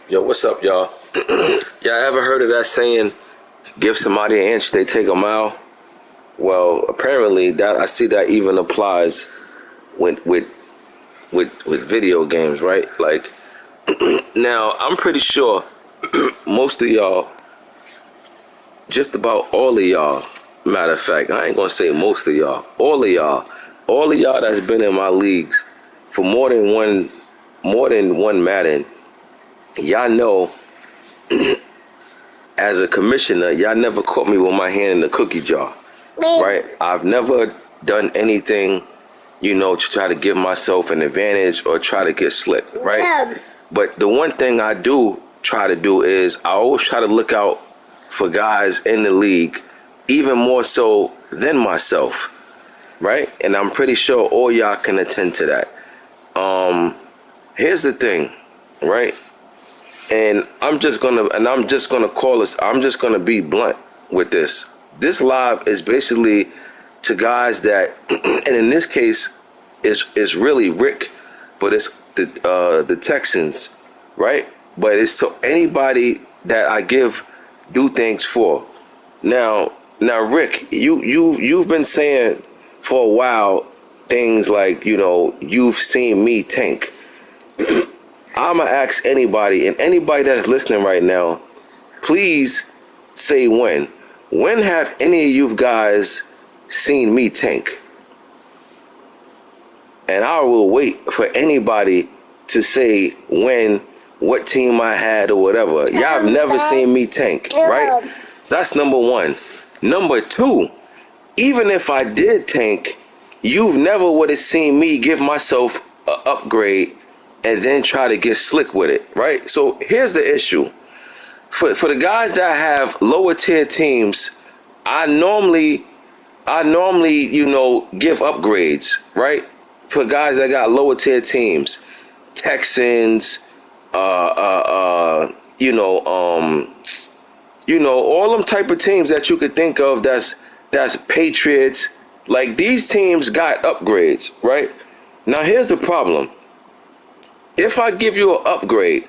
Yo, what's up, y'all? Y'all ever heard of that saying, give somebody an inch, they take a mile? Well, apparently that I see that even applies with video games, right? Like now, I'm pretty sure most of y'all, just about all of y'all, matter of fact, I ain't gonna say most of y'all, all of y'all that's been in my leagues for more than one Madden, y'all know as a commissioner, y'all never caught me with my hand in the cookie jar, right? I've never done anything, to try to give myself an advantage or try to get slick, right? But the one thing I do try to do is I always try to look out for guys in the league, even more so than myself, right? And I'm pretty sure all y'all can attend to that. Here's the thing, right? And I'm just gonna call this. I'm just gonna be blunt with this. This live is basically to guys that, and in this case, is really Rick, but it's the Texans, right? But it's to anybody that I do things for. Now, Rick, you've been saying for a while things like you've seen me tank. I'ma ask anybody, and anybody that's listening right now, please say when. When have any of you guys seen me tank? And I will wait for anybody to say when, what team I had or whatever. Y'all have never seen me tank, right? So that's number one. Number two, even if I did tank, you've never would have seen me give myself an upgrade and then try to get slick with it, right? So here's the issue. For the guys that have lower tier teams, I normally, give upgrades, right? For guys that got lower tier teams, Texans, all them type of teams that you could think of. That's Patriots. Like these teams got upgrades, right? Now here's the problem. If I give you an upgrade,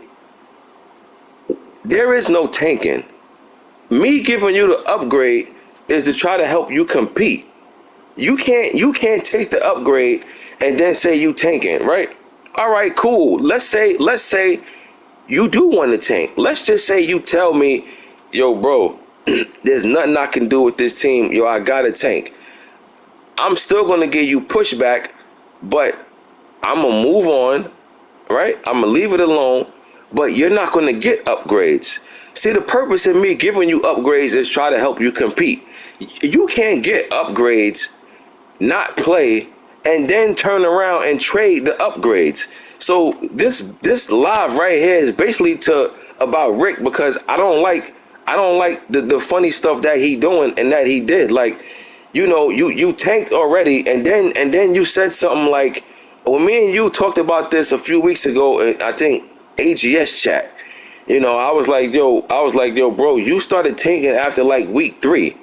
there is no tanking. Me giving you the upgrade is to try to help you compete. You can't take the upgrade and then say you tanking, right? All right, cool. Let's say you do want to tank. Let's just say you tell me, yo, bro, there's nothing I can do with this team. Yo, I gotta tank. I'm still gonna give you pushback, but I'm gonna move on, right? I'm gonna leave it alone, but you're not gonna get upgrades. See, the purpose of me giving you upgrades is try to help you compete. You can't get upgrades, not play, and then turn around and trade the upgrades. So this live right here is basically about Rick, because I don't like the funny stuff that he doing and that he did. Like, you tanked already, and then you said something like, when me and you talked about this a few weeks ago, I think AGS chat. I was like, yo, bro, you started tanking after like week 3.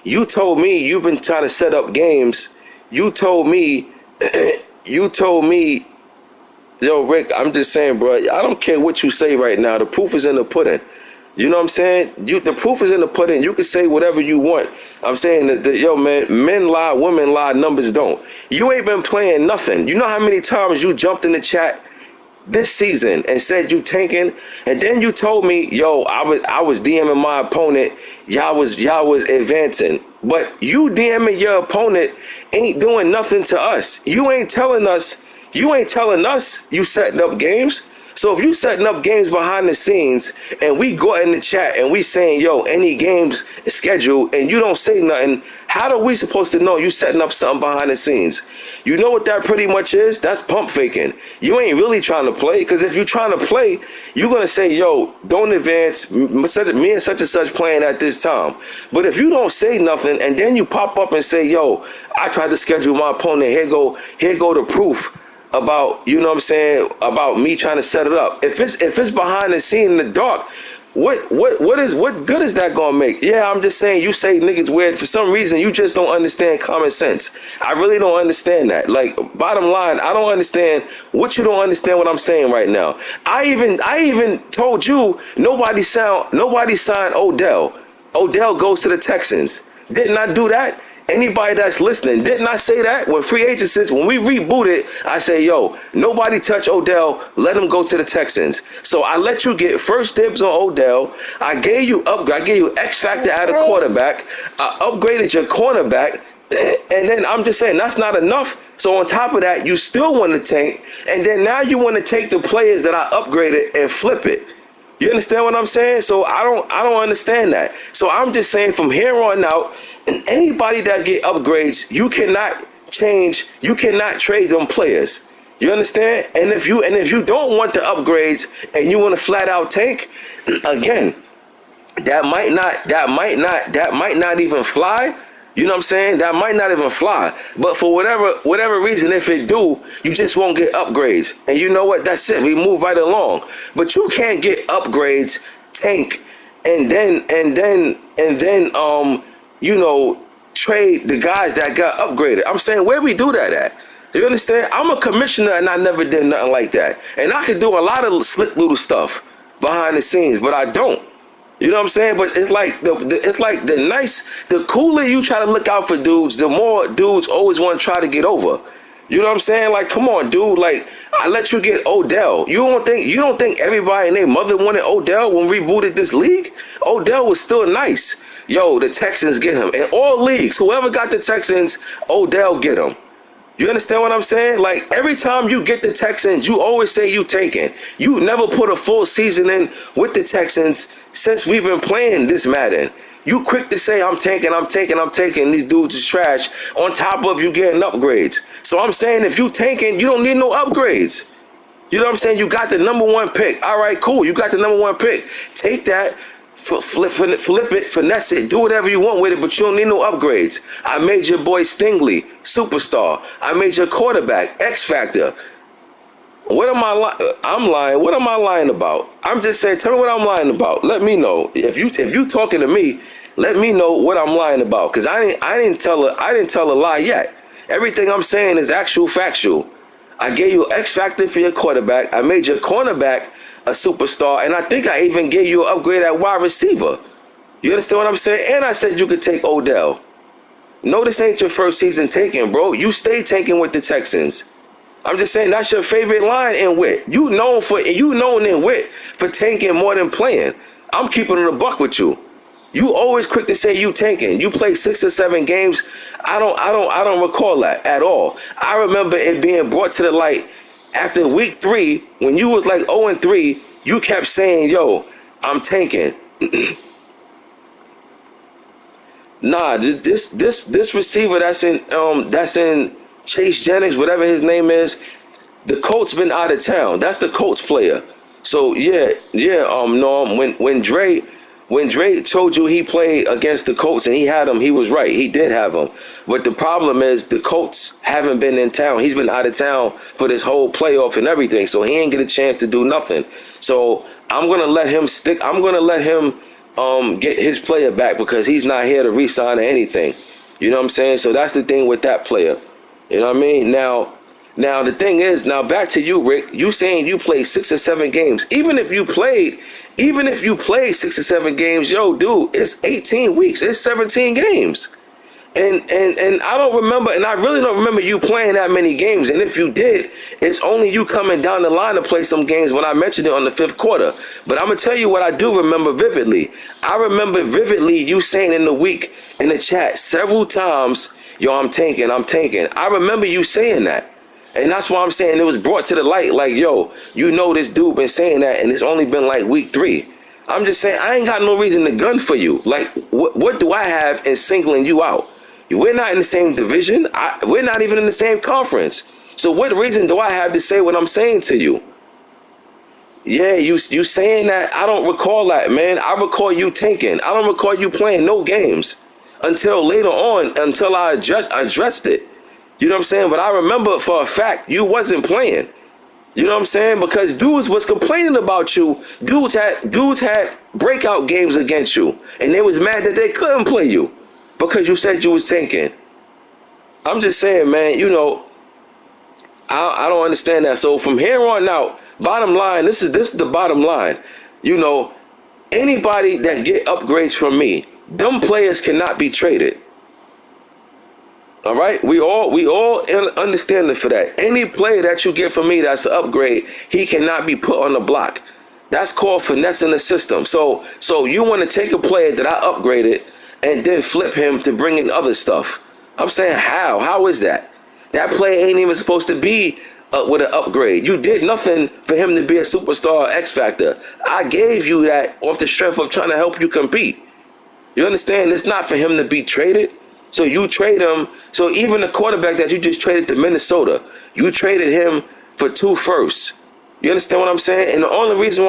You told me you've been trying to set up games. You told me, you told me, yo, Rick, I'm just saying, bro, I don't care what you say right now. The proof is in the pudding. You know what I'm saying? The proof is in the pudding. You can say whatever you want. I'm saying that, yo, man, men lie, women lie, numbers don't. You ain't been playing nothing. You know how many times you jumped in the chat this season and said you tanking, and then you told me, yo, I was DMing my opponent, y'all was advancing, but you DMing your opponent ain't doing nothing to us. You ain't telling us you setting up games. So if you setting up games behind the scenes and we go in the chat and we saying, yo, any games scheduled, and you don't say nothing, how are we supposed to know you setting up something behind the scenes? You know what that pretty much is? That's pump faking. You ain't really trying to play, because if you're trying to play, you're going to say, yo, don't advance, me and such and such playing at this time. But if you don't say nothing and then you pop up and say, yo, I tried to schedule my opponent, here go the proof about, you know what I'm saying, about me trying to set it up. If it's behind the scene in the dark, What good is that gonna make? Yeah, I'm just saying, you say niggas weird for some reason. You just don't understand common sense. I really don't understand that. Like, bottom line, I don't understand what you don't understand what I'm saying right now. I even told you nobody signed Odell. Odell goes to the Texans. Didn't I do that? Anybody that's listening, didn't I say that? When free agencies, when we rebooted, I say, yo, nobody touch Odell, let him go to the Texans. So I let you get first dibs on Odell. I gave you X factor at a quarterback. I upgraded your cornerback. And then I'm just saying that's not enough. So on top of that, you still want to tank. And then now you want to take the players that I upgraded and flip it. You understand what I'm saying? So I don't understand that. So I'm just saying from here on out, anybody that get upgrades, you cannot change, you cannot trade them players. You understand? And if you don't want the upgrades and you want to flat out tank, again, that might not even fly. You know what I'm saying? That might not even fly. But for whatever reason, if it do, you just won't get upgrades. And you know what? That's it. We move right along. But you can't get upgrades, tank, and then trade the guys that got upgraded. I'm saying, where we do that at? You understand? I'm a commissioner and I never did nothing like that. And I could do a lot of slick little stuff behind the scenes, but I don't. You know what I'm saying? But it's like the cooler you try to look out for dudes, the more dudes always want to try to get over. You know what I'm saying? Like, come on, dude. Like, I let you get Odell. You don't think everybody and their mother wanted Odell when we rebooted this league? Odell was still nice. Yo, the Texans get him. In all leagues, whoever got the Texans, Odell get him. You understand what I'm saying? Like, every time you get the Texans, you always say you tanking. You never put a full season in with the Texans since we've been playing this Madden. You quick to say, I'm tanking. These dudes is trash. On top of you getting upgrades. So I'm saying, if you tanking, you don't need no upgrades. You know what I'm saying? You got the number one pick. All right, cool. You got the number one pick. Take that. Flip it, finesse it, do whatever you want with it, but you don't need no upgrades. I made your boy Stingley, superstar. I made your quarterback, X Factor. What am I lying? I'm lying. What am I lying about? I'm just saying, tell me what I'm lying about. Let me know. If you talking to me, let me know what I'm lying about. Cause I didn't tell a lie yet. Everything I'm saying is actual factual. I gave you X Factor for your quarterback. I made your cornerback a superstar, and I think I even gave you an upgrade at wide receiver. You understand what I'm saying? And I said you could take Odell. No, this ain't your first season taking, bro. You stay taking with the Texans. I'm just saying that's your favorite line in wit. You known in wit for tanking more than playing. I'm keeping it a buck with you. You always quick to say you tanking. You play 6 or 7 games. I don't recall that at all. I remember it being brought to the light after week 3, when you was like 0-3, you kept saying, yo, I'm tanking. Nah, this receiver that's in Chase Jennings, whatever his name is, the Colts been out of town. That's the Colts player. So Norm, when Dre told you he played against the Colts and he had him, he was right. He did have him. But the problem is the Colts haven't been in town. He's been out of town for this whole playoff and everything. So he ain't get a chance to do nothing. So I'm going to let him stick. I'm going to let him get his player back because he's not here to re-sign or anything. You know what I'm saying? So that's the thing with that player. You know what I mean? Now the thing is, now back to you, Rick. You saying you played 6 or 7 games. Even if you played 6 or 7 games, yo, dude, it's 18 weeks. It's 17 games. And I don't remember, and I really don't remember you playing that many games. And if you did, it's only you coming down the line to play some games when I mentioned it on the 5th quarter. But I'm going to tell you what I do remember vividly. I remember vividly you saying in the week in the chat several times, yo, I'm tanking. I remember you saying that. And that's why I'm saying it was brought to the light like, yo, you know this dude been saying that, and it's only been like week 3. I'm just saying I ain't got no reason to gun for you. Like, what do I have in singling you out? We're not in the same division. We're not even in the same conference. So what reason do I have to say what I'm saying to you? Yeah, you saying that, I don't recall that, man. I recall you tanking. I don't recall you playing no games until later on, until I addressed it. You know what I'm saying? But I remember for a fact you wasn't playing. You know what I'm saying? Because dudes was complaining about you. Dudes had breakout games against you, and they was mad that they couldn't play you because you said you was tanking. I'm just saying, man. I don't understand that. So from here on out, bottom line, this is the bottom line. You know, anybody that get upgrades from me, them players cannot be traded. All right, we all understand for that. Any player that you get from me that's an upgrade, he cannot be put on the block. That's called finessing the system. So you want to take a player that I upgraded and then flip him to bring in other stuff. I'm saying how? How is that? That player ain't even supposed to be with an upgrade. You did nothing for him to be a superstar X Factor. I gave you that off the strength of trying to help you compete. You understand? It's not for him to be traded. So you trade him. So even the quarterback that you just traded to Minnesota, you traded him for 2 firsts. You understand what I'm saying? And the only reason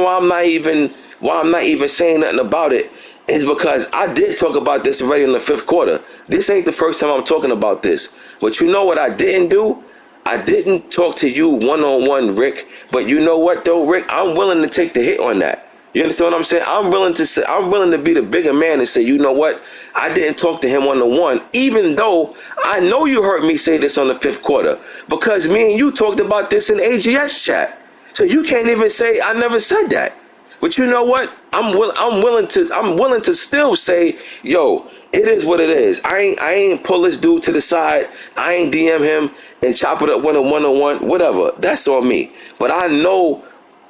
why I'm not even saying nothing about it is because I did talk about this already in the 5th quarter. This ain't the first time I'm talking about this. But you know what I didn't do? I didn't talk to you one-on-one, Rick. But you know what though, Rick? I'm willing to take the hit on that. You understand what I'm saying? I'm willing to be the bigger man and say, you know what? I didn't talk to him one-on-one, even though I know you heard me say this on the 5th quarter, because me and you talked about this in AGS chat. So you can't even say I never said that. But you know what? I'm willing to still say, yo, it is what it is. I ain't pull this dude to the side. I ain't DM him and chop it up one-on-one, whatever. That's on me. But I know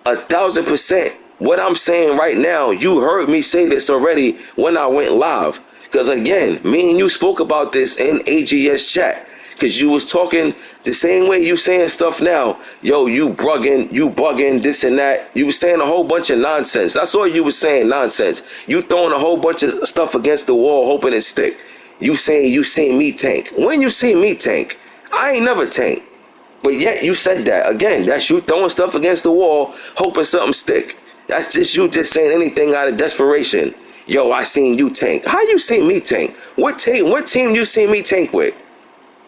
1,000% what I'm saying right now. You heard me say this already when I went live. Because again, me and you spoke about this in AGS chat. Because you was talking the same way you saying stuff now. Yo, you bugging, this and that. You was saying a whole bunch of nonsense. That's all you was saying, nonsense. You throwing a whole bunch of stuff against the wall, hoping it stick. You saying you seen me tank. When you see me tank, I ain't never tank. But yet you said that. Again, that's you throwing stuff against the wall, hoping something stick. That's just you just saying anything out of desperation. Yo, I seen you tank. How you seen me tank? What team you seen me tank with?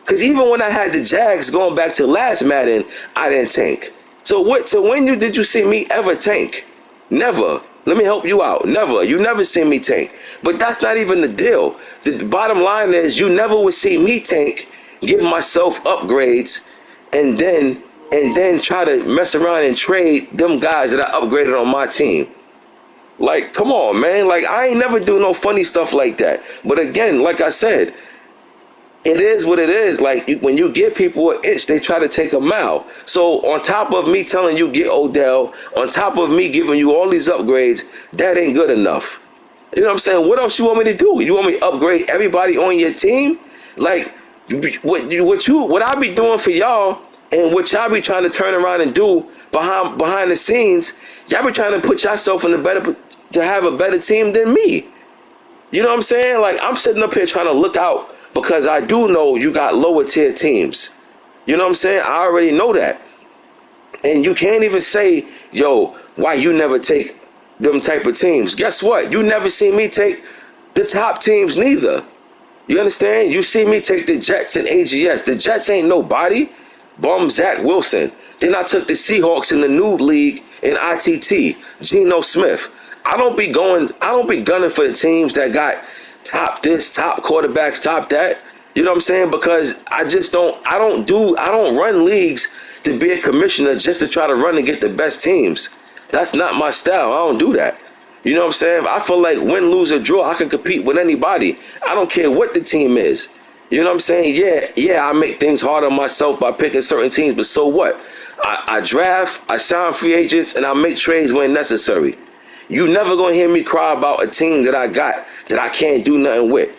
Because even when I had the Jags going back to last Madden, I didn't tank. So when did you see me ever tank? Never. Let me help you out. Never. You never seen me tank. But that's not even the deal. The bottom line is you never would see me tank, give myself upgrades, and then try to mess around and trade them guys that I upgraded on my team. Like, come on, man. Like, I ain't never do no funny stuff like that. But again, like I said, it is what it is. Like, when you give people an inch, they try to take a mile. So on top of me telling you get Odell, on top of me giving you all these upgrades, that ain't good enough. You know what I'm saying? What else you want me to do? You want me to upgrade everybody on your team? Like, what I be doing for y'all and what y'all be trying to turn around and do behind the scenes, y'all be trying to put yourself in to have a better team than me. You know what I'm saying? Like, I'm sitting up here trying to look out because I do know you got lower tier teams. You know what I'm saying? I already know that. And you can't even say, yo, why you never take them type of teams. Guess what? You never see me take the top teams neither. You understand? You see me take the Jets and AGS. The Jets ain't nobody. Bum Zach Wilson. Then I took the Seahawks in the new league in ITT. Geno Smith. I don't be gunning for the teams that got top this, top quarterbacks, top that. You know what I'm saying? Because I don't run leagues to be a commissioner just to try to run and get the best teams. That's not my style. I don't do that. You know what I'm saying? I feel like win, lose, or draw, I can compete with anybody. I don't care what the team is. You know what I'm saying? Yeah, I make things hard on myself by picking certain teams, but so what? I draft, I sign free agents, and I make trades when necessary. You never gonna hear me cry about a team that I got that I can't do nothing with.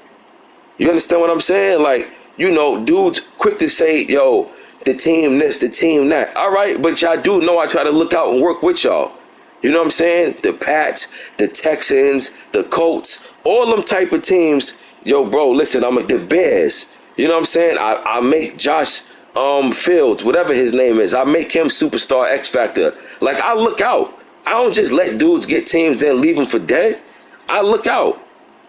You understand what I'm saying? Like, dudes quick to say, yo, the team this, the team that. All right, but y'all do know I try to look out and work with y'all. You know what I'm saying? The Pats, the Texans, the Colts, all them type of teams. Yo, bro, listen, the Bears. You know what I'm saying? I make Josh Fields, whatever his name is, I make him superstar X Factor. Like, I look out. I don't just let dudes get teams then leave them for dead. I look out.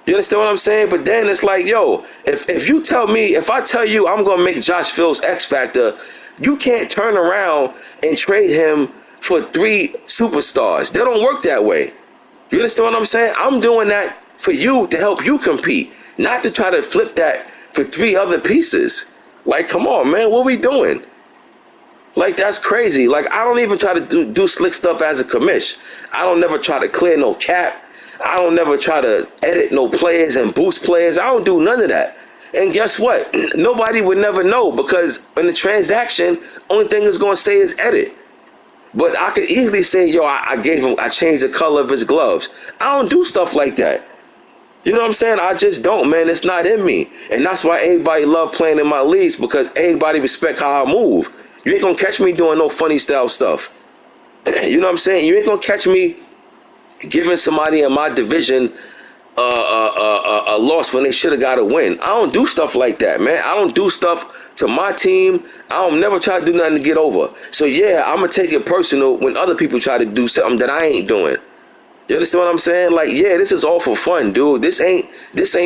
You understand what I'm saying? But then it's like, yo, if you tell me, if I tell you I'm gonna make Josh Fields X Factor, you can't turn around and trade him for 3 superstars. They don't work that way. You understand what I'm saying? I'm doing that for you to help you compete, not to try to flip that for 3 other pieces. Like, come on, man, what we doing? Like, that's crazy. Like, I don't even try to do slick stuff as a commish. I don't never try to clear no cap. I don't never try to edit no players and boost players. I don't do none of that. And guess what? Nobody would never know, because in the transaction, only thing it's going to say is edit. But I could easily say, yo, I changed the color of his gloves. I don't do stuff like that. You know what I'm saying? I just don't, man. It's not in me. And that's why everybody love playing in my leagues, because everybody respect how I move. You ain't gonna catch me doing no funny style stuff. You know what I'm saying? You ain't gonna catch me giving somebody in my division a loss when they should have got a win. I don't do stuff like that, man. I don't do stuff to my team. I don't never try to do nothing to get over. So yeah, I'm gonna take it personal when other people try to do something that I ain't doing. You understand what I'm saying? Like, yeah, this is all for fun, dude. This ain't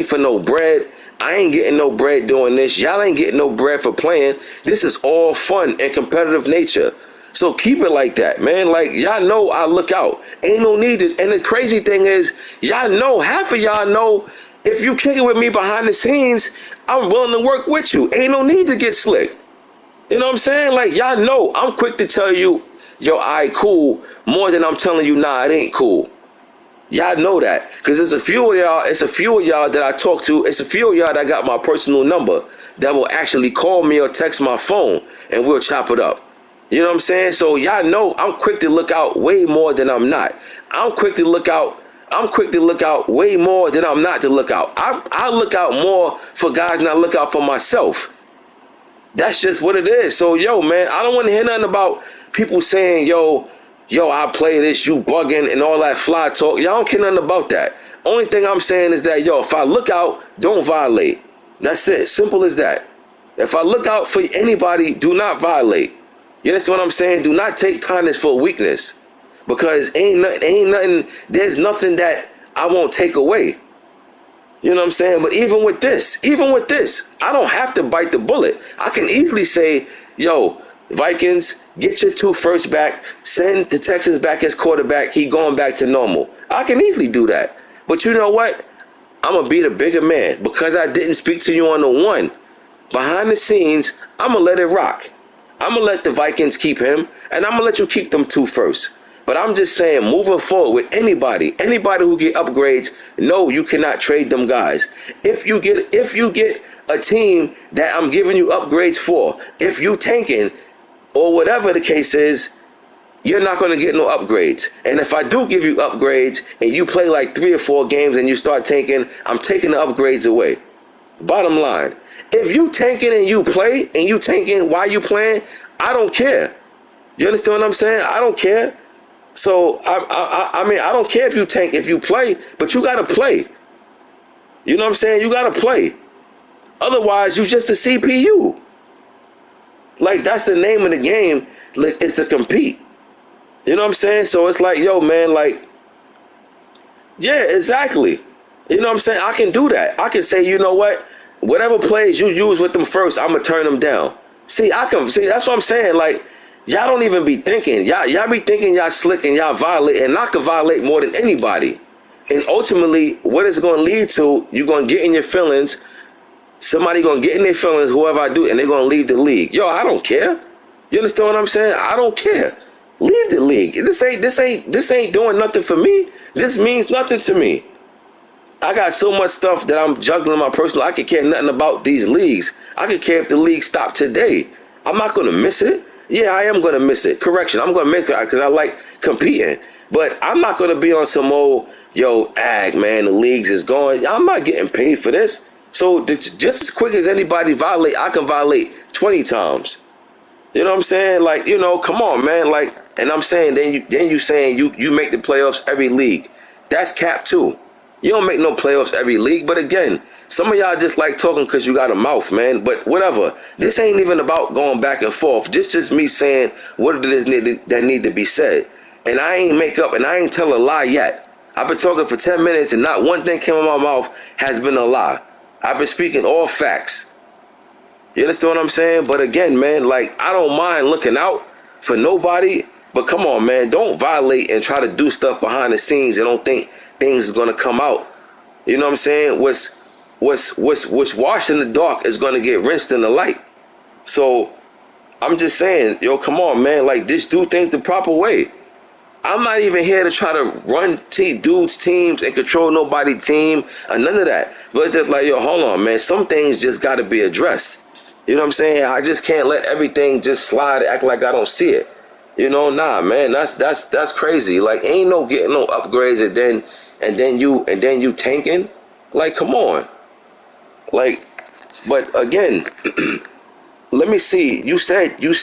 for no bread. I ain't getting no bread doing this. Y'all ain't getting no bread for playing. This is all fun and competitive nature. So keep it like that, man. Like, y'all know I look out. Ain't no need to. And the crazy thing is, y'all know, half of y'all know, if you kick it with me behind the scenes, I'm willing to work with you. Ain't no need to get slick. You know what I'm saying? Like, y'all know I'm quick to tell you, yo, all right, cool, more than I'm telling you, nah, it ain't cool. Y'all know that, because there's a few of y'all. It's a few of y'all that I talk to. It's a few of y'all that got my personal number that will actually call me or text my phone, and we'll chop it up. You know what I'm saying? So y'all know I'm quick to look out way more than I'm not. I'm quick to look out. I'm quick to look out way more than I'm not to look out. I look out more for guys than I look out for myself. That's just what it is. So, yo, man, I don't want to hear nothing about people saying, yo, I play this, you bugging, and all that fly talk. Y'all don't care nothing about that. Only thing I'm saying is that, yo, if I look out, don't violate. That's it. Simple as that. If I look out for anybody, do not violate. You understand what I'm saying? Do not take kindness for weakness. Because ain't nothing, there's nothing that I won't take away. You know what I'm saying? But even with this, I don't have to bite the bullet. I can easily say, yo, Vikings, get your 2 first back, send the Texans back as quarterback, he going back to normal. I can easily do that. But you know what? I'm going to be the bigger man, because I didn't speak to you on the 1. Behind the scenes, I'm going to let it rock. I'm going to let the Vikings keep him, and I'm going to let you keep them 2 first. But I'm just saying, moving forward with anybody who get upgrades, no, you cannot trade them guys. If you get a team that I'm giving you upgrades for, if you tanking or whatever the case is, you're not going to get no upgrades. And if I do give you upgrades and you play like 3 or 4 games and you start tanking, I'm taking the upgrades away. Bottom line, if you tanking and you play and you tanking while you playing, I don't care. You understand what I'm saying? I don't care. So, I mean, I don't care if you tank, if you play, but you got to play. You know what I'm saying? You got to play. Otherwise, you just a CPU. Like, that's the name of the game. Like, it's to compete. You know what I'm saying? So, it's like, yo, man, like, yeah, exactly. You know what I'm saying? I can do that. I can say, you know what? Whatever plays you use with them first, I'm going to turn them down. See, that's what I'm saying. Like, y'all don't even be thinking. Y'all be thinking y'all slick and y'all violate, and I can violate more than anybody. And ultimately, what it's going to lead to, you're going to get in your feelings. Somebody going to get in their feelings, whoever I do, and they're going to leave the league. Yo, I don't care. You understand what I'm saying? I don't care. Leave the league. This ain't doing nothing for me. This means nothing to me. I got so much stuff that I'm juggling my personal. I could care nothing about these leagues. I could care if the league stopped today. I'm not going to miss it. Yeah, I am going to miss it. Correction, I'm going to miss it because I like competing. But I'm not going to be on some old, yo, man, the leagues is going. I'm not getting paid for this. So just as quick as anybody violate, I can violate 20 times. You know what I'm saying? Like, you know, come on, man. Like, and I'm saying, then you saying you make the playoffs every league. That's cap too. You don't make no playoffs every league. But again, some of y'all just like talking because you got a mouth, man. But whatever. This ain't even about going back and forth. This just me saying what it is that need to be said. And I ain't make up and I ain't tell a lie yet. I've been talking for 10 minutes and not one thing came out of my mouth has been a lie. I've been speaking all facts. You understand what I'm saying? But again, man, like, I don't mind looking out for nobody, but come on, man, don't violate and try to do stuff behind the scenes and don't think things are gonna come out. You know what I'm saying? What's washed in the dark is gonna get rinsed in the light. So I'm just saying, yo, come on, man, like, just do things the proper way. I'm not even here to try to run dudes' teams and control nobody's team or none of that. But it's just like, yo, hold on, man. Some things just got to be addressed. You know what I'm saying? I just can't let everything just slide, act like I don't see it. You know, nah, man. That's crazy. Like, ain't no getting no upgrades and then you tanking. Like, come on. Like, but again, let me see. You said you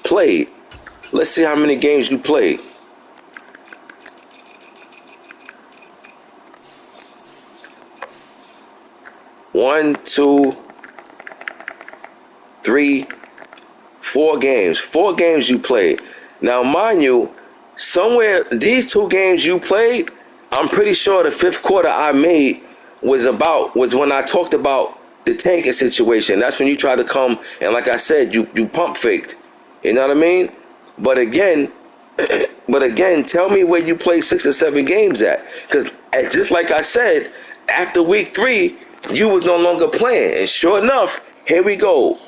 played. Let's see how many games you played. 1, 2, 3, 4 games. 4 games you played. Now, mind you, somewhere these 2 games you played, I'm pretty sure the 5th quarter I made was when I talked about the tanking situation. That's when you tried to come and, like I said, you pump faked. You know what I mean? But again, tell me where you played 6 or 7 games at. Because just like I said, after week 3, you was no longer playing. And sure enough, here we go.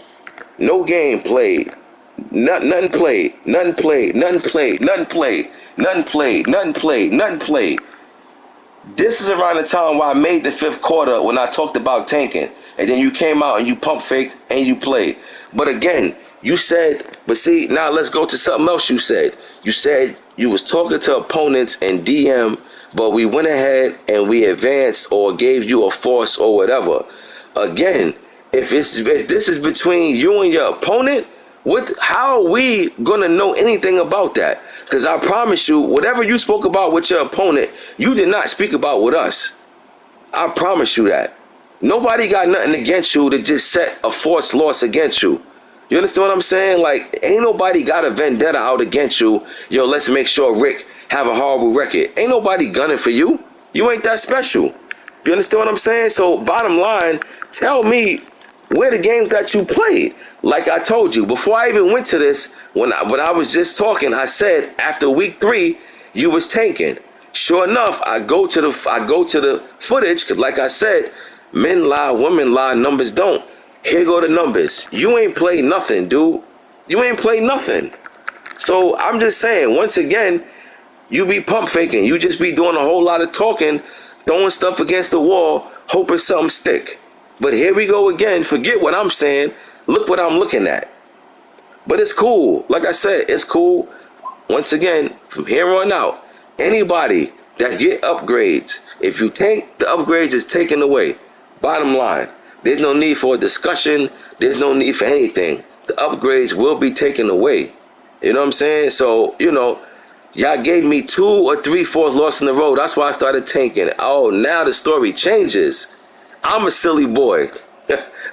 No game played. Nothing played. Nothing played. Nothing played. Nothing played. Nothing played. Nothing played. Nothing played. This is around the time where I made the 5th quarter when I talked about tanking. And then you came out and you pump faked and you played. But again, you said, but see, now let's go to something else you said. You said you was talking to opponents in DM, but we went ahead and we advanced or gave you a force or whatever. Again, if this is between you and your opponent, how are we gonna know anything about that? Because I promise you, whatever you spoke about with your opponent, you did not speak about with us. I promise you that. Nobody got nothing against you to just set a forced loss against you. You understand what I'm saying? Like, ain't nobody got a vendetta out against you. Yo, let's make sure Rick have a horrible record. Ain't nobody gunning for you. You ain't that special. You understand what I'm saying? So, bottom line, tell me where the games that you played. Like I told you, before I even went to this, when I was just talking, I said after week 3, you was tanking. Sure enough, I go to the footage, because like I said, men lie, women lie, numbers don't. Here go the numbers. You ain't played nothing, dude. You ain't played nothing. So I'm just saying, once again, you be pump faking. You just be doing a whole lot of talking, throwing stuff against the wall, hoping something stick. But here we go again. Forget what I'm saying. Look what I'm looking at. But it's cool. Like I said, it's cool. Once again, from here on out, anybody that get upgrades, if you tank, the upgrades is taken away. Bottom line. There's no need for a discussion. There's no need for anything. The upgrades will be taken away. You know what I'm saying? So, you know, y'all gave me 2 or 3 fourths lost in a row. That's why I started tanking. Oh, now the story changes. I'm a silly boy.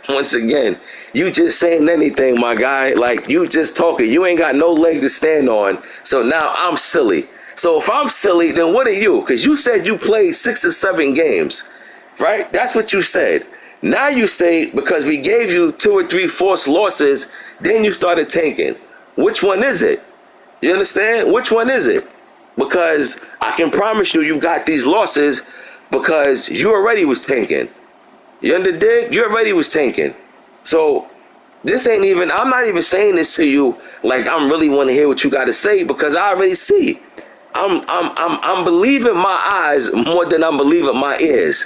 Once again, you just saying anything, my guy. Like, you just talking. You ain't got no leg to stand on. So now I'm silly. So if I'm silly, then what are you? Because you said you played 6 or 7 games, right? That's what you said. Now you say because we gave you 2 or 3 forced losses, then you started tanking. Which one is it? You understand? Which one is it? Because I can promise you, you've got these losses because you already was tanking. You understand? You already was tanking. So this ain't even, I'm not even saying this to you like I'm really want to hear what you got to say, because I already see. I'm believing my eyes more than I'm believing my ears.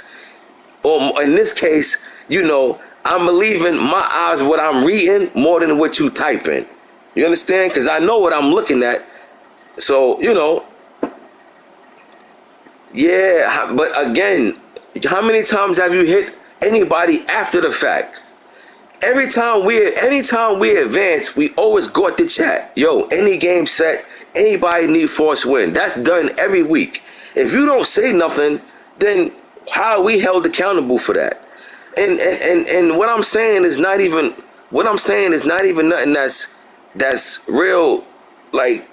Or in this case, you know, I'm believing my eyes what I'm reading more than what you typing. You understand? Because I know what I'm looking at. So, you know, yeah, but again, how many times have you hit anybody after the fact? Anytime we advance, we always go at the chat. Yo, any game set, anybody need force win. That's done every week. If you don't say nothing, then how are we held accountable for that? And what I'm saying is not even nothing that's real, like,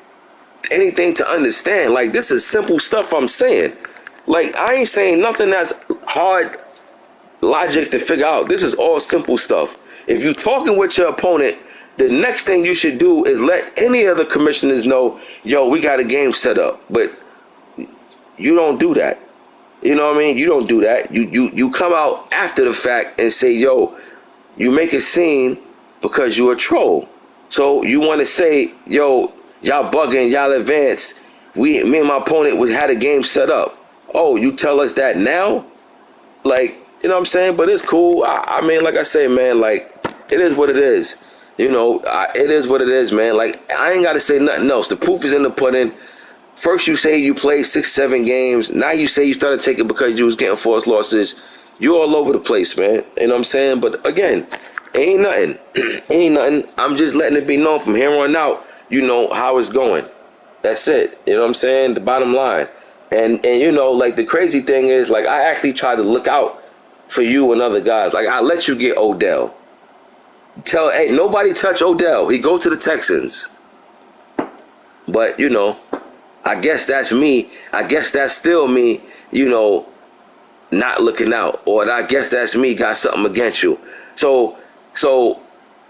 anything to understand. Like, this is simple stuff I'm saying. Like, I ain't saying nothing that's hard logic to figure out. This is all simple stuff. If you talking with your opponent, the next thing you should do is let any other commissioners know, yo, we got a game set up. But you don't do that. You know what I mean? You don't do that. You come out after the fact and say, yo, you make a scene because you're a troll. So you want to say, yo, y'all bugging, y'all advanced. Me and my opponent had a game set up. Oh, you tell us that now? Like, you know what I'm saying? But it's cool. I mean, like I say, man, like, it is what it is. You know, it is what it is, man. Like, I ain't got to say nothing else. The proof is in the pudding. First you say you played 6-7 games. Now you say you started taking because you was getting forced losses. You all over the place, man. You know what I'm saying? But again, ain't nothing. Ain't nothing. I'm just letting it be known from here on out, you know, how it's going. That's it. You know what I'm saying? The bottom line. And you know, like, the crazy thing is, like, I actually tried to look out for you and other guys. Like, I let you get Odell. Hey, nobody touch Odell. He go to the Texans. But, you know, I guess that's me. I guess that's still me, you know, not looking out. Or I guess that's me, got something against you. So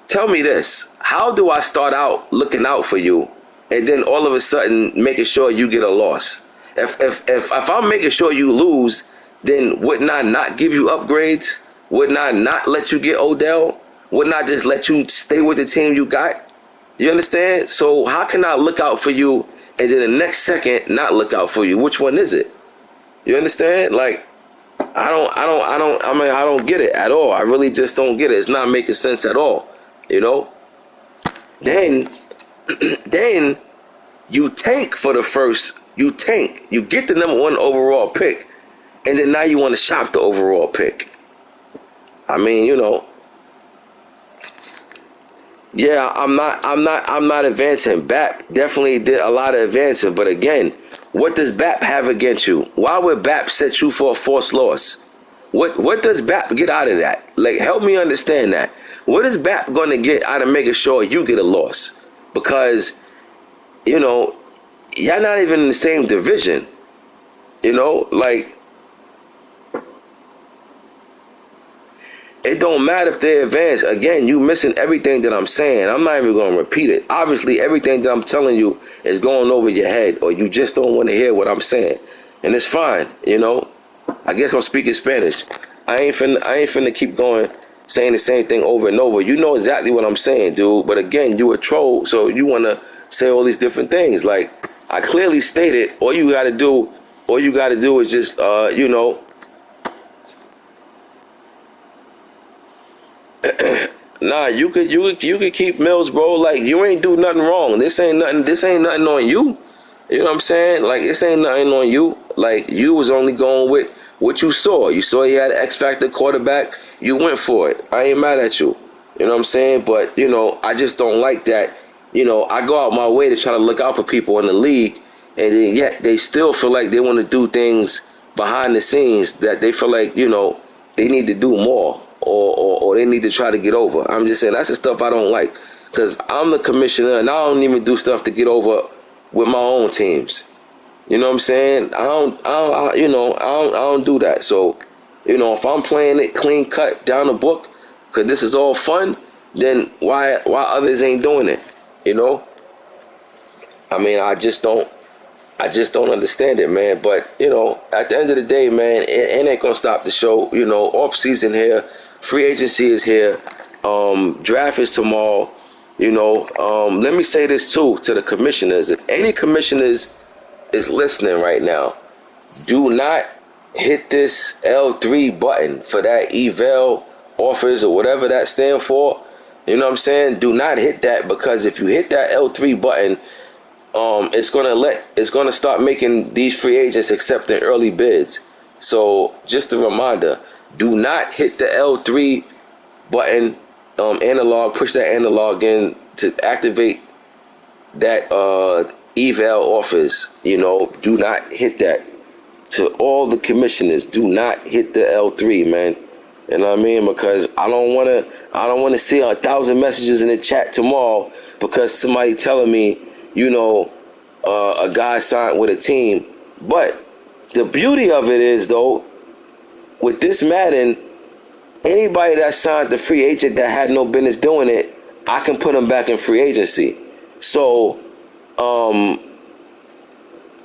tell me this. How do I start out looking out for you and then all of a sudden making sure you get a loss? If I'm making sure you lose, then wouldn't I not give you upgrades? Wouldn't I not let you get Odell? Wouldn't I just let you stay with the team you got? You understand? So how can I look out for you and then the next second not look out for you? Which one is it? You understand? Like, I don't get it at all. I really just don't get it. It's not making sense at all. You know? Then you tank for the first. You tank. You get the #1 overall pick, and then now you want to shop the overall pick. I mean, you know. Yeah, I'm not advancing. BAP definitely did a lot of advancing, but again, what does BAP have against you? Why would BAP set you for a forced loss? What does BAP get out of that? Like, help me understand that. What is BAP going to get out of making sure you get a loss? Because, you know, y'all not even in the same division. You know, like, it don't matter if they advance. Again, you missing everything that I'm saying. I'm not even going to repeat it. Obviously, everything that I'm telling you is going over your head, or you just don't want to hear what I'm saying. And it's fine, you know. I guess I'm speaking Spanish. I ain't finna keep going saying the same thing over and over. You know exactly what I'm saying, dude. But again, you a troll, so you want to say all these different things. Like, I clearly stated, all you got to do is just, you know, nah, you could keep Mills, bro. Like, you ain't do nothing wrong. This ain't nothing on you. You know what I'm saying? Like, this ain't nothing on you. Like, you was only going with what you saw. You saw he had an X Factor quarterback. You went for it. I ain't mad at you. You know what I'm saying? But, you know, I just don't like that. You know, I go out my way to try to look out for people in the league, and then yet they still feel like they want to do things behind the scenes that they feel like, you know, they need to do more, or they need to try to get over. I'm just saying, that's the stuff I don't like, because I'm the commissioner and I don't even do stuff to get over with my own teams. You know what I'm saying? I don't do that. So, you know, if I'm playing it clean cut down the book, because this is all fun, then why others ain't doing it? You know? I mean, I just don't understand it, man. But, you know, at the end of the day, man, it ain't gonna stop the show. You know, off season here, free agency is here, draft is tomorrow. You know, let me say this too to the commissioners. If any commissioners is listening right now, do not hit this L3 button for that eval offers or whatever that stand for. You know what I'm saying? Do not hit that, because if you hit that L3 button, it's gonna start making these free agents accepting early bids. So just a reminder, do not hit the L3 button, analog, push that analog in to activate that eval offers. You know, do not hit that. To all the commissioners, do not hit the L3, man. You know what I mean? Because I don't wanna see 1,000 messages in the chat tomorrow because somebody telling me, you know, a guy signed with a team. But the beauty of it is, though, with this Madden, anybody that signed the free agent that had no business doing it, I can put them back in free agency. So,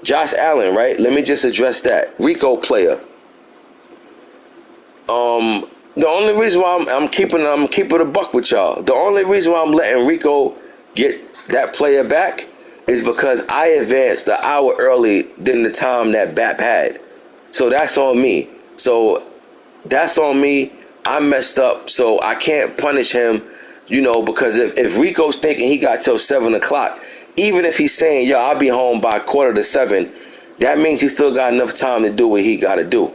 Josh Allen, right? Let me just address that. Rico player. The only reason why I'm keeping a buck with y'all. The only reason why I'm letting Rico get that player back is because I advanced an hour early than the time that BAP had. So that's on me. I messed up, so I can't punish him, because if Rico's thinking he got till 7 o'clock, even if he's saying, yo, I'll be home by 6:45, that means he still got enough time to do what he got to do.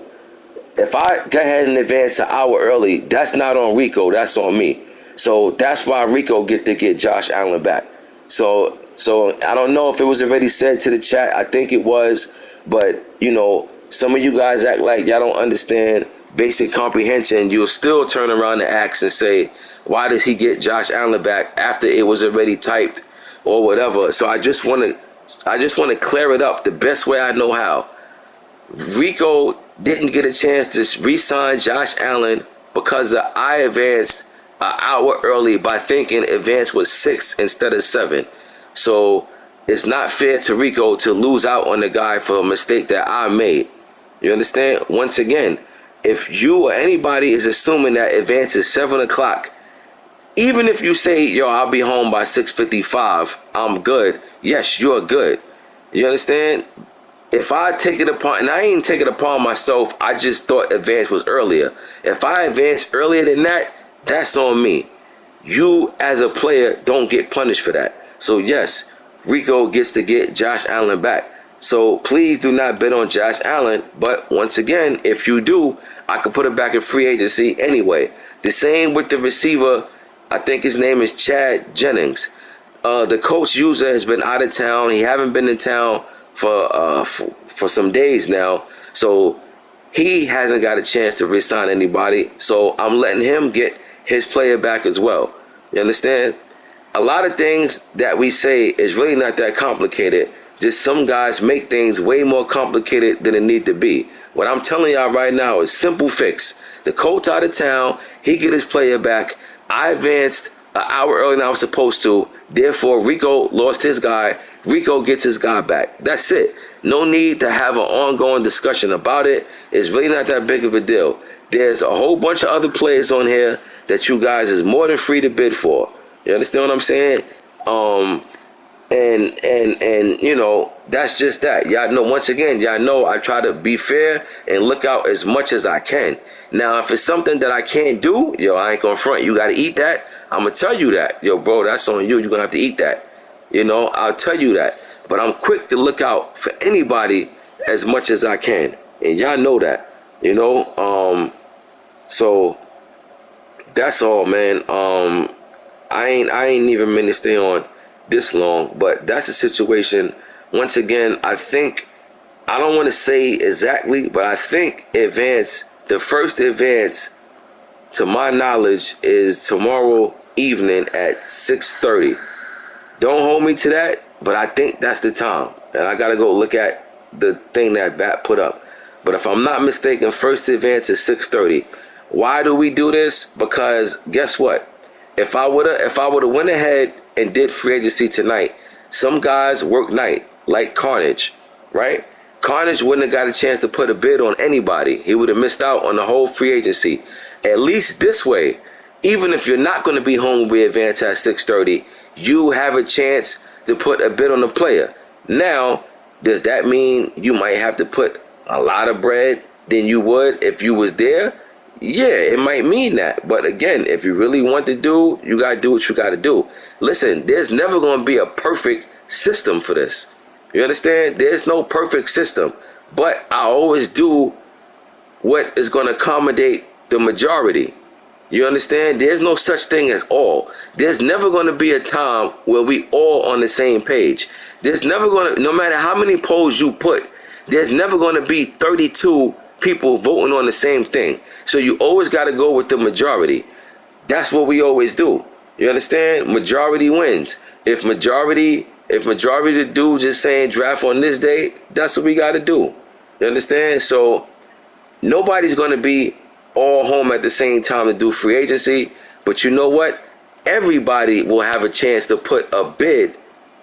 If I go ahead and advance an hour early, that's not on Rico, that's on me. So that's why Rico get Josh Allen back. So I don't know if it was already said to the chat. I think it was, but some of you guys act like y'all don't understand basic comprehension. You'll still turn around and ask and say, why does he get Josh Allen back after it was already typed or whatever? So I just want to clear it up the best way I know how. Rico didn't get a chance to re-sign Josh Allen because I advanced an hour early by thinking advance was 6 instead of 7. So it's not fair to Rico to lose out on the guy for a mistake that I made. You understand? Once again, if you or anybody is assuming that advance is 7 o'clock, even if you say, yo, I'll be home by 6:55, I'm good. Yes, you're good. You understand? If I take it upon, and I ain't take it upon myself, I just thought advance was earlier. If I advance earlier than that, that's on me. You, as a player, don't get punished for that. So, yes, Rico gets to get Josh Allen back. So, please do not bet on Josh Allen. But, once again, if you do, I could put it back in free agency anyway. The same with the receiver. I think his name is Chad Jennings. The coach user has been out of town. He haven't been in town for some days now, so he hasn't got a chance to re-sign anybody. So I'm letting him get his player back as well. You understand? A lot of things that we say is really not that complicated. Just some guys make things way more complicated than it need to be. What I'm telling y'all right now is simple fix. The coach out of town, he get his player back. I advanced an hour earlier than I was supposed to. Therefore, Rico lost his guy. Rico gets his guy back. That's it. No need to have an ongoing discussion about it. It's really not that big of a deal. There's a whole bunch of other players on here that you guys is more than free to bid for. You understand what I'm saying? And that's just that. Y'all know, once again, y'all know I try to be fair and look out as much as I can. Now, if it's something that I can't do, I ain't gonna front. You gotta eat that. I'm gonna tell you that. Bro, that's on you. You're gonna have to eat that. I'll tell you that. But I'm quick to look out for anybody as much as I can. And y'all know that. So that's all, man. I ain't even meant to stay on this long, but that's the situation. Once again, I think, I don't want to say exactly, but I think the first advance, to my knowledge, is tomorrow evening at 6:30. Don't hold me to that, but I think that's the time. And I got to go look at the thing that BAT put up. But if I'm not mistaken, first advance is 6:30. Why do we do this? Because guess what? If I would have went ahead and did free agency tonight, some guys work night, like Carnage, right? Carnage wouldn't have got a chance to put a bid on anybody. He would have missed out on the whole free agency. At least this way, even if you're not going to be home when we advance at 6:30, you have a chance to put a bid on the player. Now, does that mean you might have to put a lot of bread than you would if you was there? Yeah, it might mean that. But again, if you really want to do, you got to do what you got to do. Listen, there's never going to be a perfect system for this. You understand? There's no perfect system. But I always do what is going to accommodate the majority. You understand? There's no such thing as all. There's never going to be a time where we all on the same page. There's never going to, no matter how many polls you put, there's never going to be 32 people voting on the same thing. So you always got to go with the majority. That's what we always do. You understand? Majority wins. If majority If majority of the dudes is saying draft on this day, that's what we got to do. You understand? So nobody's going to be all home at the same time to do free agency. But you know what? Everybody will have a chance to put a bid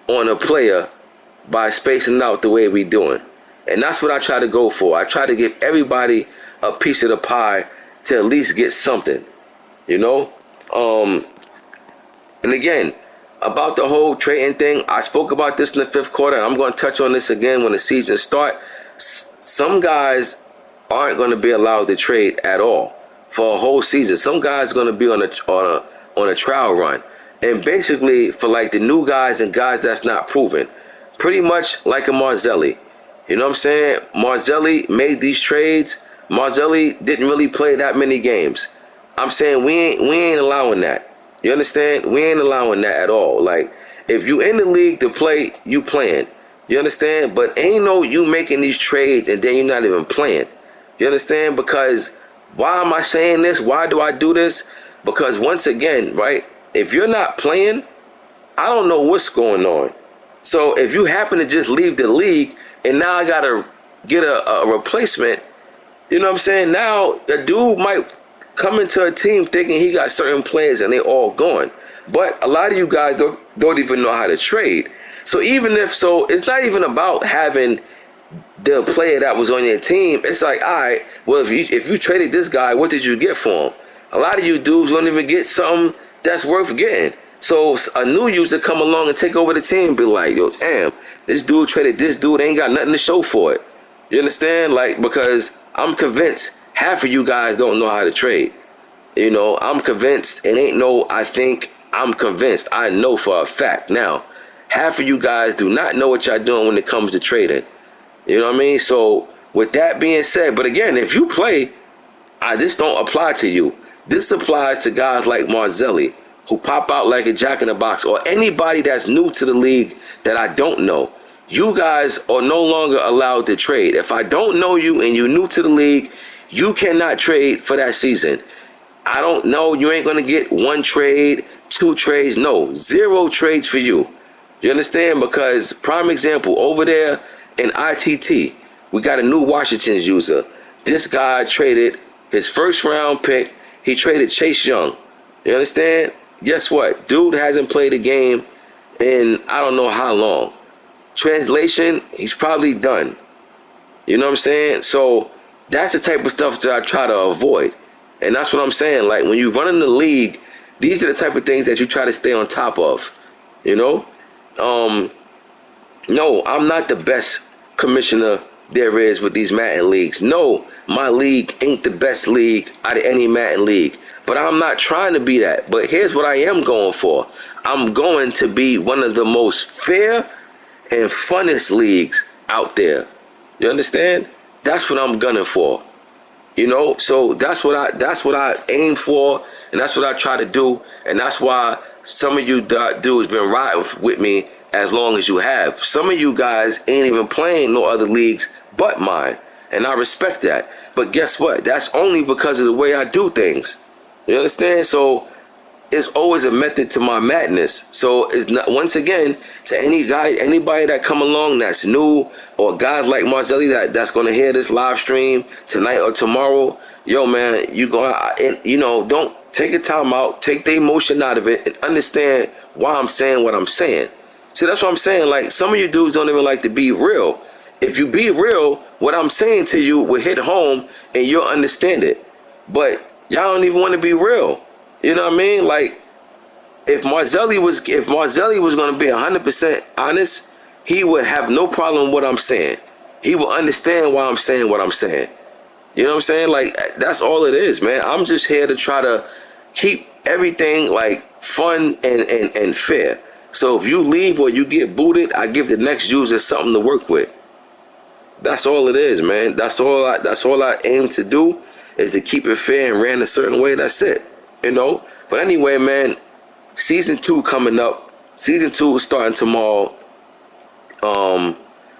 on a player by spacing out the way we doing. And that's what I try to go for. I try to give everybody a piece of the pie to at least get something, you know? And again, about the whole trading thing, I spoke about this in the fifth quarter, and I'm going to touch on this again when the season starts. Some guys aren't going to be allowed to trade at all for a whole season. Some guys are going to be on a trial run. And basically, for like the new guys and guys that's not proven, pretty much like a Marzelli. You know what I'm saying? Marzelli made these trades. Marzelli didn't really play that many games. I'm saying we ain't allowing that. You understand? We ain't allowing that at all. Like, if you in the league to play, you playing. You understand? But ain't no you making these trades and then you're not even playing. You understand? Because why am I saying this? Why do I do this? Because once again, right, if you're not playing, I don't know what's going on. So if you happen to just leave the league and now I got to get a replacement, you know what I'm saying? Now the dude might come into a team thinking he got certain players and they all gone. But a lot of you guys don't even know how to trade. So even if so, it's not even about having the player that was on your team. It's like, all right, well, if you traded this guy, what did you get for him? A lot of you dudes don't even get something that's worth getting. So a new user come along and take over the team and be like, yo, damn, this dude traded this dude, ain't got nothing to show for it. You understand? Like, because I'm convinced half of you guys don't know how to trade. You know, I'm convinced. It ain't no I think. I'm convinced. I know for a fact. Now, half of you guys do not know what y'all doing when it comes to trading. You know what I mean? So with that being said, but again, if you play, this don't apply to you. This applies to guys like Marzelli, who pop out like a jack in the box, or anybody that's new to the league that I don't know. You guys are no longer allowed to trade. If I don't know you and you're new to the league, you cannot trade for that season. I don't know. You ain't going to get one trade, two trades. No, 0 trades for you. You understand? Because, prime example, over there in ITT, we got a new Washington's user. This guy traded his first round pick. He traded Chase Young. You understand? Guess what? Dude hasn't played a game in I don't know how long. Translation, he's probably done. You know what I'm saying? So that's the type of stuff that I try to avoid. And that's what I'm saying. Like, when you run in the league, these are the type of things that you try to stay on top of. You know? No, I'm not the best commissioner there is with these Madden leagues. No, my league ain't the best league out of any Madden league. But I'm not trying to be that. But here's what I am going for. I'm going to be one of the most fair and funnest leagues out there. You understand? That's what I'm gunning for. You know, so that's what I aim for, and that's what I try to do, and that's why some of you dudes been riding with me as long as you have. Some of you guys ain't even playing no other leagues but mine, and I respect that. But guess what? That's only because of the way I do things. You understand? So it's always a method to my madness. So it's not, once again, to anybody that come along that's new, or guys like Marzelli that's gonna hear this live stream tonight or tomorrow, yo man, don't take a time out, take the emotion out of it, and understand why I'm saying what I'm saying. See, that's what I'm saying. Like, some of you dudes don't even like to be real. If you be real, what I'm saying to you will hit home and you'll understand it. But y'all don't even want to be real. You know what I mean? Like, if Marzelli was going to be 100% honest, he would have no problem with what I'm saying. He will understand why I'm saying what I'm saying. You know what I'm saying? Like, that's all it is, man. I'm just here to try to keep everything like fun and fair. So if you leave or you get booted, I give the next user something to work with. That's all it is, man. That's all I aim to do, is to keep it fair and ran a certain way. That's it. You know? But anyway, man, season 2 coming up. Season 2 is starting tomorrow.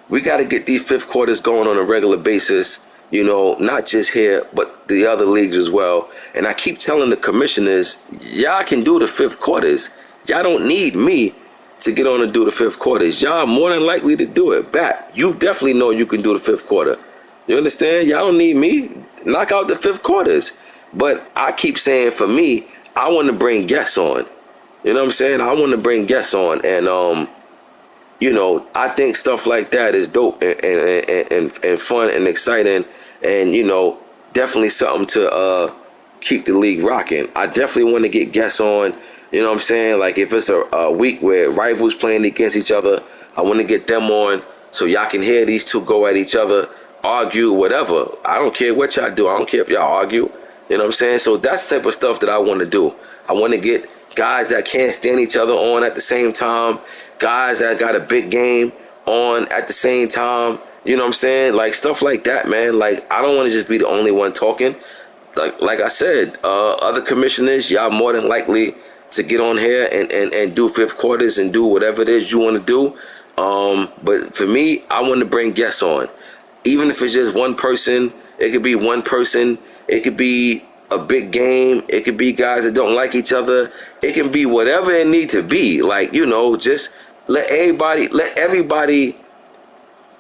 We got to get these fifth quarters going on a regular basis. You know, not just here, but the other leagues as well. And I keep telling the commissioners, y'all can do the fifth quarters. Y'all don't need me to get on and do the fifth quarters. Y'all more than likely to do it. Bat, you definitely know you can do the fifth quarter. You understand? Y'all don't need me. Knock out the fifth quarters. But I keep saying, for me, I want to bring guests on. You know what I'm saying? I want to bring guests on, and I think stuff like that is dope and fun and exciting, and definitely something to keep the league rocking. I definitely want to get guests on. You know what I'm saying? Like if it's a week where rivals playing against each other, I want to get them on so y'all can hear these two go at each other, argue, whatever. I don't care what y'all do. I don't care if y'all argue. You know what I'm saying? So that's the type of stuff that I want to do. I want to get guys that can't stand each other on at the same time, guys that got a big game on at the same time. You know what I'm saying? Like stuff like that, man. Like I don't want to just be the only one talking. Like I said, other commissioners, y'all more than likely to get on here and do fifth quarters and do whatever it is you want to do. But for me, I want to bring guests on. Even if it's just one person, it could be one person. It could be a big game. It could be guys that don't like each other. It can be whatever it need to be. Like, just let everybody,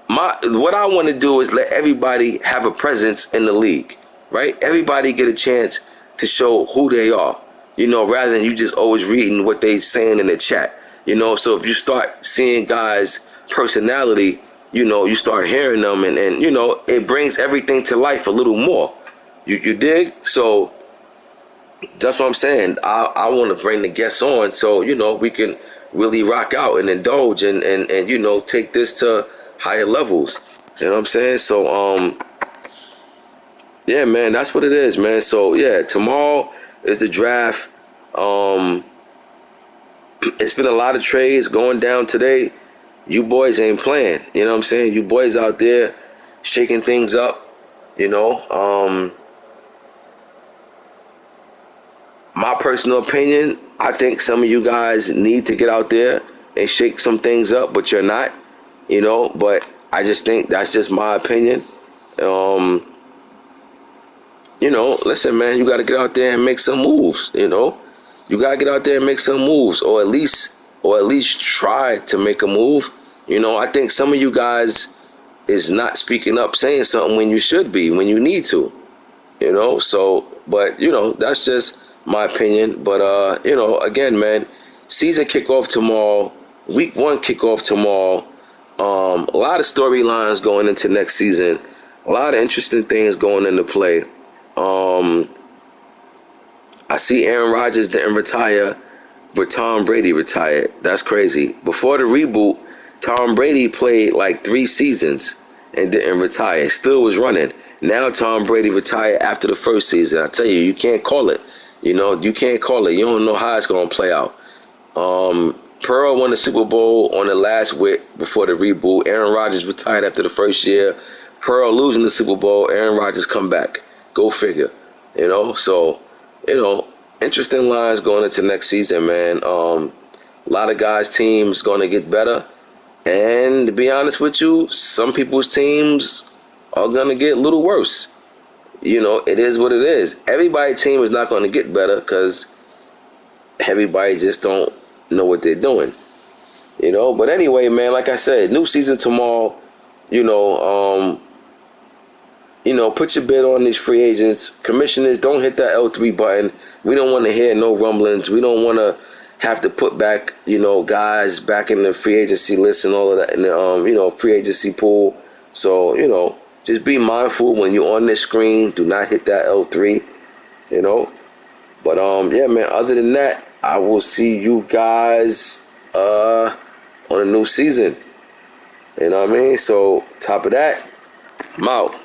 what I want to do is let everybody have a presence in the league, right? Everybody get a chance to show who they are, rather than you just always reading what they saying in the chat, So if you start seeing guys' personality, you start hearing them, and it brings everything to life a little more. You dig? So that's what I'm saying. I want to bring the guests on so, we can really rock out and indulge and take this to higher levels. You know what I'm saying? So, yeah, man, that's what it is, man. So, yeah, tomorrow is the draft. It's been a lot of trades going down today. You boys ain't playing. You know what I'm saying? You boys out there shaking things up, My personal opinion, I think some of you guys need to get out there and shake some things up, but you're not, but I just think that's just my opinion. Listen, man, you got to get out there and make some moves, You got to get out there and make some moves, or at least try to make a move. I think some of you guys is not speaking up, saying something when you should be, when you need to, So, but, that's just my opinion. But, again, man, season kickoff tomorrow, week 1 kickoff tomorrow. A lot of storylines going into next season. A lot of interesting things going into play. I see Aaron Rodgers didn't retire, but Tom Brady retired. That's crazy. Before the reboot, Tom Brady played like 3 seasons and didn't retire. Still was running. Now Tom Brady retired after the first season. I tell you, you can't call it. You can't call it. You don't know how it's going to play out. Pearl won the Super Bowl on the last week before the reboot. Aaron Rodgers retired after the first year. Pearl losing the Super Bowl. Aaron Rodgers come back. Go figure. So, interesting lines going into next season, man. A lot of guys' teams going to get better. And to be honest with you, some people's teams are going to get a little worse. It is what it is. Everybody's team is not going to get better because everybody just don't know what they're doing. But anyway, man, like I said, new season tomorrow. Put your bid on these free agents. Commissioners, don't hit that L3 button. We don't want to hear no rumblings. We don't want to have to put back, guys back in the free agency list and all of that, in the, free agency pool. So, just be mindful when you're on this screen. Do not hit that L3, But, yeah, man, other than that, I will see you guys on a new season. You know what I mean? So, top of that, I'm out.